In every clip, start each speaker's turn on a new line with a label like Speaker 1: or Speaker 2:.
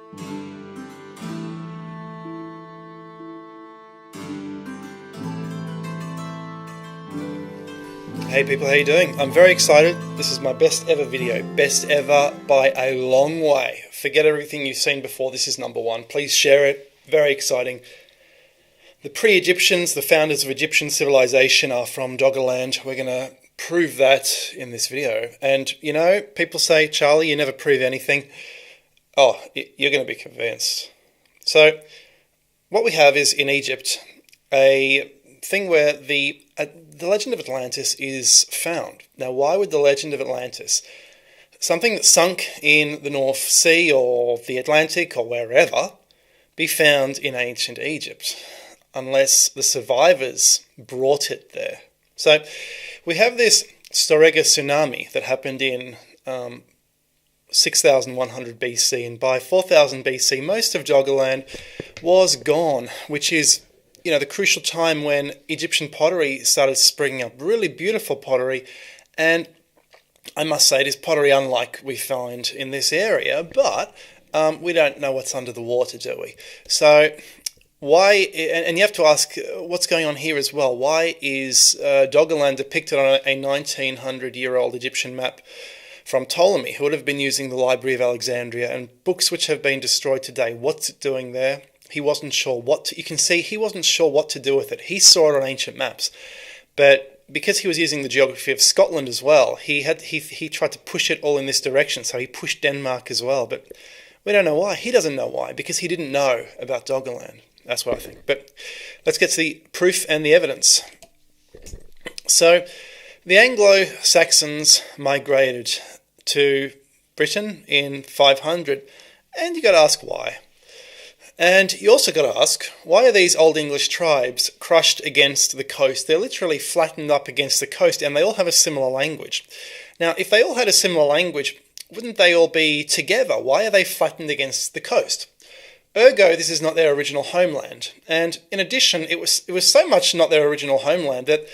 Speaker 1: Hey people, how you doing? I'm very excited. This is my best ever video. Best ever by a long way. Forget everything you've seen before. This is number one. Please share it. Very exciting. The pre-Egyptians, the founders of Egyptian civilization, are from Doggerland. We're going to prove that in this video. And, you know, people say, Charlie, you never prove anything. Oh, you're going to be convinced. So, what we have is, in Egypt, a thing where the legend of Atlantis is found. Now, why would the legend of Atlantis, something that sunk in the North Sea or the Atlantic or wherever, be found in ancient Egypt, unless the survivors brought it there? So, we have this Storega tsunami that happened in 6100 BC, and by 4000 BC, most of Doggerland was gone, which is, you know, the crucial time when Egyptian pottery started springing up. Really beautiful pottery, and I must say it is pottery unlike we find in this area, but we don't know what's under the water, do we? So why, and you have to ask what's going on here as well. Why is Doggerland depicted on a 1900-year-old Egyptian map from Ptolemy, who would have been using the Library of Alexandria, and books which have been destroyed today? What's it doing there? He wasn't sure what to, you can see he wasn't sure what to do with it. He saw it on ancient maps, but because he was using the geography of Scotland as well, he tried to push it all in this direction. So he pushed Denmark as well, but we don't know why. He doesn't know why, because he didn't know about Doggerland. That's what I think. But let's get to the proof and the evidence. So the Anglo-Saxons migrated to Britain in 500, and you got to ask why. And you also got to ask, why are these Old English tribes crushed against the coast? They're literally flattened up against the coast, and they all have a similar language. Now, if they all had a similar language, wouldn't they all be together? Why are they flattened against the coast? Ergo, this is not their original homeland. And in addition, it was so much not their original homeland that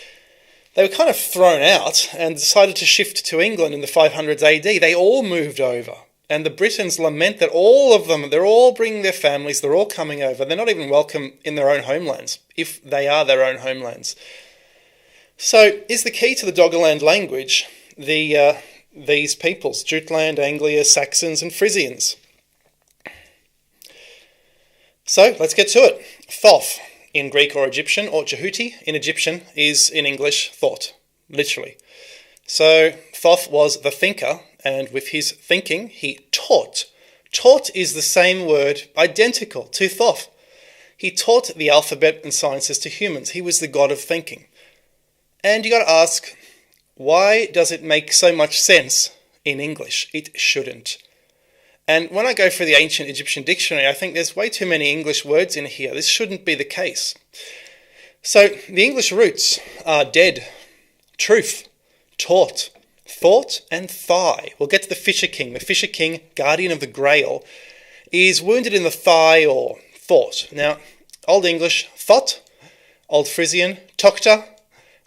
Speaker 1: they were kind of thrown out and decided to shift to England in the 500s AD. They all moved over. And the Britons lament that all of them, they're all bringing their families, they're all coming over. They're not even welcome in their own homelands, if they are their own homelands. So, is the key to the Doggerland language these peoples, Jutland, Anglia, Saxons, and Frisians? So, let's get to it. Thoth in Greek or Egyptian, or Jehuti in Egyptian, is in English thought, literally. So, Thoth was the thinker, and with his thinking, he taught. Taught is the same word, identical to Thoth. He taught the alphabet and sciences to humans. He was the god of thinking. And you got to ask, why does it make so much sense in English? It shouldn't. And when I go through the ancient Egyptian dictionary, I think there's way too many English words in here. This shouldn't be the case. So the English roots are dead, truth, taught, thought, and thigh. We'll get to the Fisher King. The Fisher King, guardian of the Grail, is wounded in the thigh or thought. Now, Old English, thought, Old Frisian, tokta,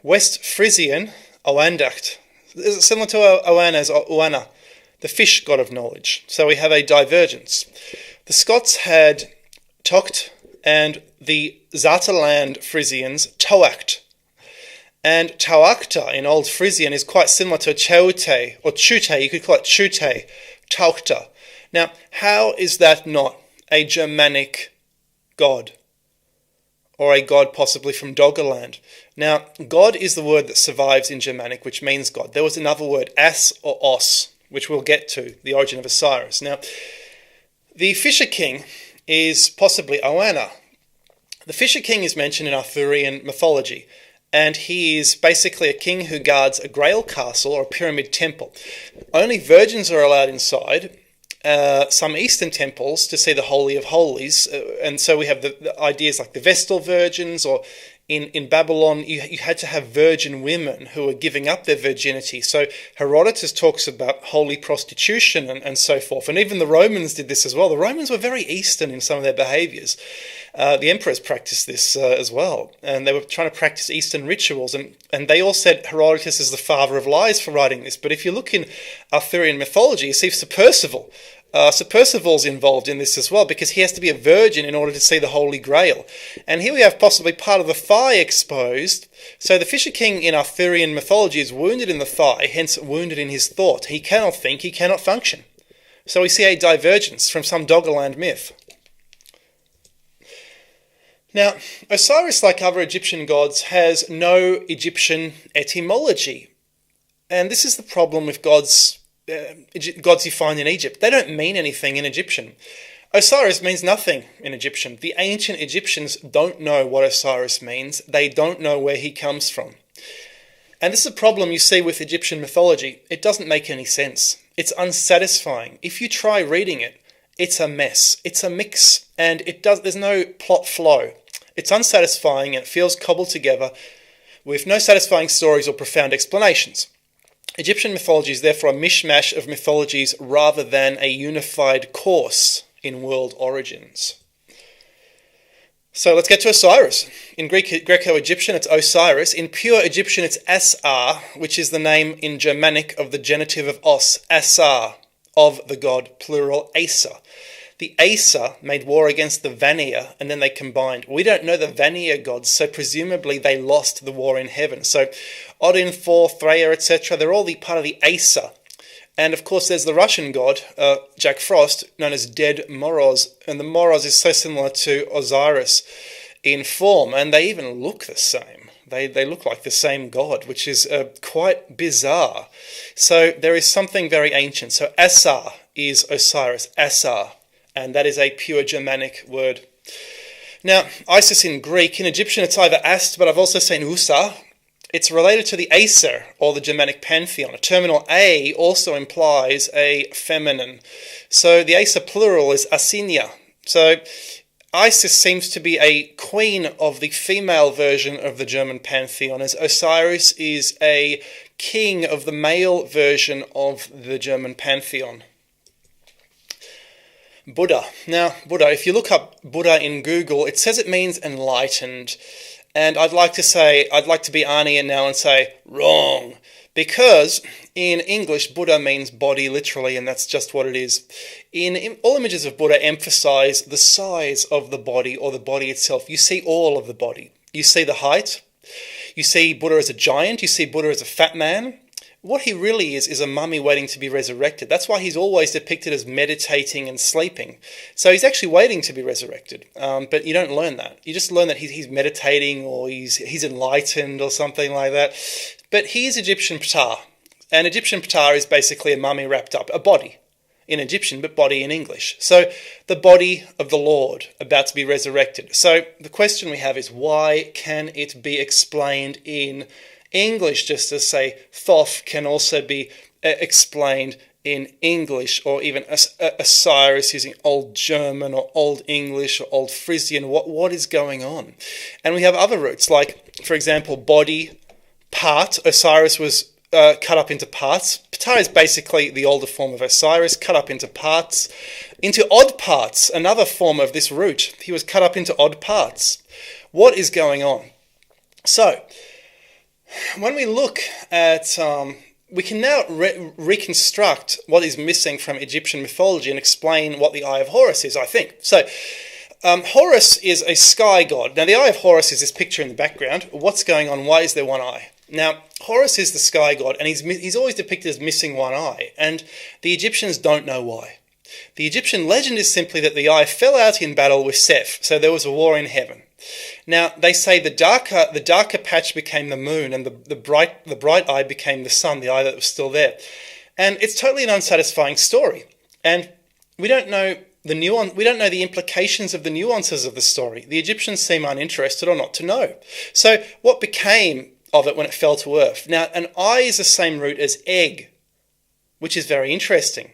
Speaker 1: West Frisian, oandacht. Similar to Oana as Oana, the fish god of knowledge. So we have a divergence. The Scots had tokt, and the Zataland Frisians toacht. And tauachta in Old Frisian is quite similar to chaute or chute. You could call it chute, tauchta. Now, how is that not a Germanic god? Or a god possibly from Doggerland? Now, god is the word that survives in Germanic, which means god. There was another word, as or os, which we'll get to, the origin of Osiris. Now, the Fisher King is possibly Oana. The Fisher King is mentioned in Arthurian mythology, and he is basically a king who guards a grail castle or a pyramid temple. Only virgins are allowed inside, some Eastern temples to see the Holy of Holies, and so we have the ideas like the Vestal virgins, or in Babylon you had to have virgin women who were giving up their virginity. So Herodotus talks about holy prostitution and so forth, and even the Romans did this as well. The Romans were very Eastern in some of their behaviours. The emperors practiced this as well, and they were trying to practice Eastern rituals, and they all said Herodotus is the father of lies for writing this. But if you look in Arthurian mythology, you see Sir Percival. Sir Percival's involved in this as well, because he has to be a virgin in order to see the Holy Grail. And here we have possibly part of the thigh exposed. So the Fisher King in Arthurian mythology is wounded in the thigh, hence wounded in his thought. He cannot think, he cannot function. So we see a divergence from some Doggerland myth. Now, Osiris, like other Egyptian gods, has no Egyptian etymology. And this is the problem with gods you find in Egypt. They don't mean anything in Egyptian. Osiris means nothing in Egyptian. The ancient Egyptians don't know what Osiris means. They don't know where he comes from. And this is a problem you see with Egyptian mythology. It doesn't make any sense. It's unsatisfying. If you try reading it, it's a mess. It's a mix, and there's no plot flow. It's unsatisfying, and it feels cobbled together with no satisfying stories or profound explanations. Egyptian mythology is therefore a mishmash of mythologies rather than a unified course in world origins. So let's get to Osiris. In Greco-Egyptian, it's Osiris. In pure Egyptian, it's Asar, which is the name in Germanic of the genitive of os, Asar, of the god, plural Asa. The Asa made war against the Vanir, and then they combined. We don't know the Vanir gods, so presumably they lost the war in heaven. So Odin, Thor, Freya, etc., they're all part of the Asa. And of course there's the Russian god, Jack Frost, known as Dead Moroz. And the Moroz is so similar to Osiris in form, and they even look the same. They look like the same god, which is quite bizarre. So there is something very ancient. So Asar is Osiris, Asar. And that is a pure Germanic word. Now, Isis in Greek, in Egyptian it's either Ast, but I've also seen Usa. It's related to the Acer, or the Germanic pantheon. A terminal A also implies a feminine. So the Acer plural is Asinia. So Isis seems to be a queen of the female version of the German pantheon, as Osiris is a king of the male version of the German pantheon. Buddha. Now, Buddha, if you look up Buddha in Google, it says it means enlightened. And I'd like to be Arnie now and say, wrong. Because in English, Buddha means body literally, and that's just what it is. All images of Buddha emphasize the size of the body, or the body itself. You see all of the body. You see the height. You see Buddha as a giant. You see Buddha as a fat man. What he really is a mummy waiting to be resurrected. That's why he's always depicted as meditating and sleeping. So he's actually waiting to be resurrected. But you don't learn that. You just learn that he's meditating, or he's enlightened or something like that. But he is Egyptian Ptah. And Egyptian Ptah is basically a mummy wrapped up, a body in Egyptian, but body in English. So the body of the Lord about to be resurrected. So the question we have is, why can it be explained in English, just as, say, Thoth can also be explained in English, or even Osiris using Old German or Old English or Old Frisian? What is going on? And we have other roots, like, for example, body, part. Osiris was cut up into parts. Ptah is basically the older form of Osiris, cut up into parts, into odd parts, another form of this root. He was cut up into odd parts. What is going on? So, when we look at, we can now reconstruct what is missing from Egyptian mythology and explain what the Eye of Horus is, I think. So, Horus is a sky god. Now, the Eye of Horus is this picture in the background. What's going on? Why is there one eye? Now, Horus is the sky god, and he's always depicted as missing one eye, and the Egyptians don't know why. The Egyptian legend is simply that the eye fell out in battle with Seth, so there was a war in heaven. Now, they say the darker patch became the moon, and the bright eye became the sun, the eye that was still there. And it's totally an unsatisfying story. And we don't know the implications of the nuances of the story. The Egyptians seem uninterested or not to know. So what became of it when it fell to earth? Now, an eye is the same root as egg, which is very interesting,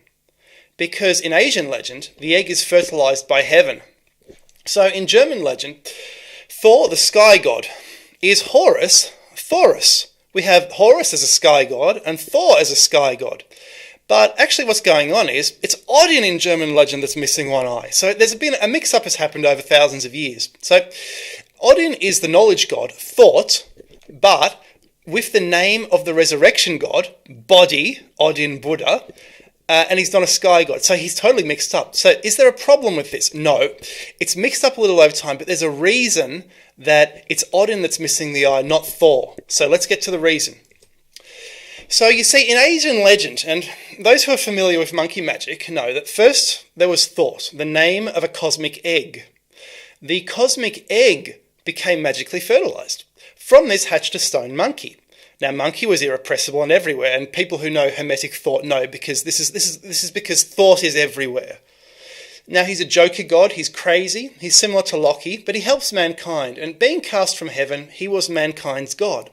Speaker 1: because in Asian legend, the egg is fertilized by heaven. So in German legend, Thor, the sky god, is Horus, Thorus. We have Horus as a sky god and Thor as a sky god. But actually what's going on is it's Odin in German legend that's missing one eye. So there's been a mix-up has happened over thousands of years. So Odin is the knowledge god, thought, but with the name of the resurrection god, body, Odin Buddha, and he's not a sky god. So he's totally mixed up. So is there a problem with this? No. It's mixed up a little over time, but there's a reason that it's Odin that's missing the eye, not Thor. So let's get to the reason. So you see, in Asian legend, and those who are familiar with monkey magic know that first there was thought, the name of a cosmic egg. The cosmic egg became magically fertilized. From this hatched a stone monkey. Now, monkey was irrepressible and everywhere, and people who know Hermetic thought know, because this is because thought is everywhere. Now, he's a joker god, he's crazy, he's similar to Loki, but he helps mankind, and being cast from heaven, he was mankind's god.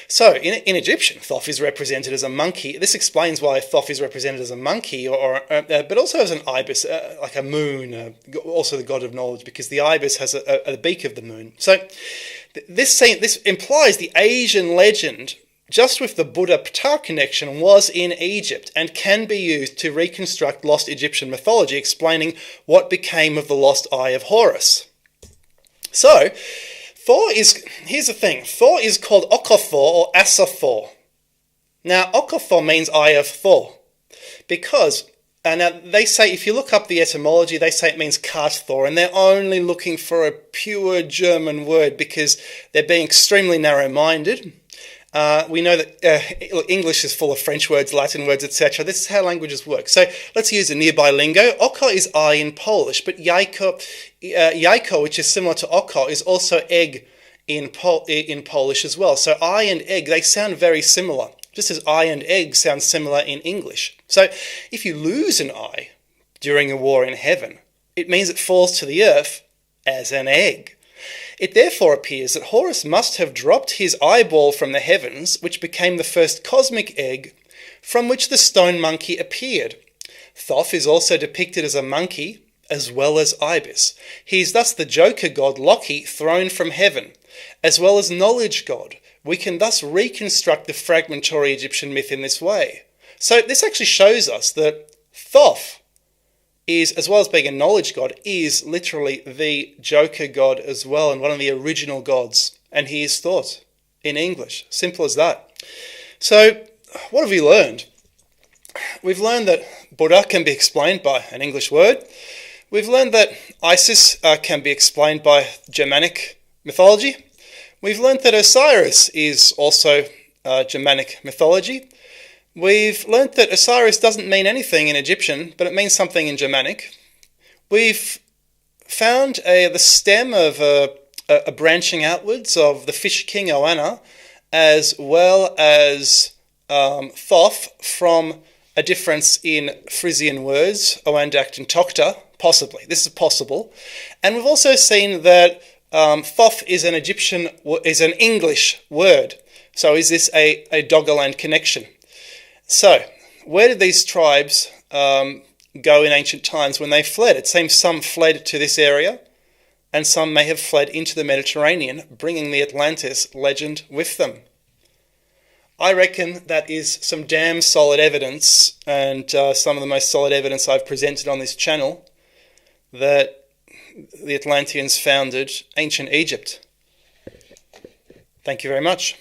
Speaker 1: So, in Egyptian, Thoth is represented as a monkey. This explains why Thoth is represented as a monkey, but also as an ibis, like a moon, also the god of knowledge, because the ibis has a beak of the moon. So, this implies the Asian legend, just with the Buddha-Ptah connection, was in Egypt and can be used to reconstruct lost Egyptian mythology, explaining what became of the lost eye of Horus. So, here's the thing, Thor is called Okothor or Asathor. Now, Okothor means eye of Thor, because, now they say, if you look up the etymology, they say it means cart Thor, and they're only looking for a pure German word because they're being extremely narrow-minded. We know that English is full of French words, Latin words, etc. This is how languages work. So let's use a nearby lingo. Oko is eye in Polish, but jajko, which is similar to oko, is also egg in Polish as well. So eye and egg, they sound very similar, just as eye and egg sound similar in English. So if you lose an eye during a war in heaven, it means it falls to the earth as an egg. It therefore appears that Horus must have dropped his eyeball from the heavens, which became the first cosmic egg, from which the stone monkey appeared. Thoth is also depicted as a monkey, as well as ibis. He is thus the joker god Loki thrown from heaven, as well as knowledge god. We can thus reconstruct the fragmentary Egyptian myth in this way. So this actually shows us that Thoth is, as well as being a knowledge god, is literally the joker god as well, and one of the original gods, and he is thought in English. Simple as that. So what have we learned? We've learned that Buddha can be explained by an English word. We've learned that Isis can be explained by Germanic mythology. We've learned that Osiris is also Germanic mythology. We've learnt that Osiris doesn't mean anything in Egyptian, but it means something in Germanic. We've found the stem of a branching outwards of the fish king Oanna, as well as Thoth, from a difference in Frisian words, Oandact and Tokta, possibly. This is possible. And we've also seen that Thoth is an English word. So is this a Doggerland connection? So, where did these tribes go in ancient times when they fled? It seems some fled to this area, and some may have fled into the Mediterranean, bringing the Atlantis legend with them. I reckon that is some damn solid evidence, and some of the most solid evidence I've presented on this channel, that the Atlanteans founded ancient Egypt. Thank you very much.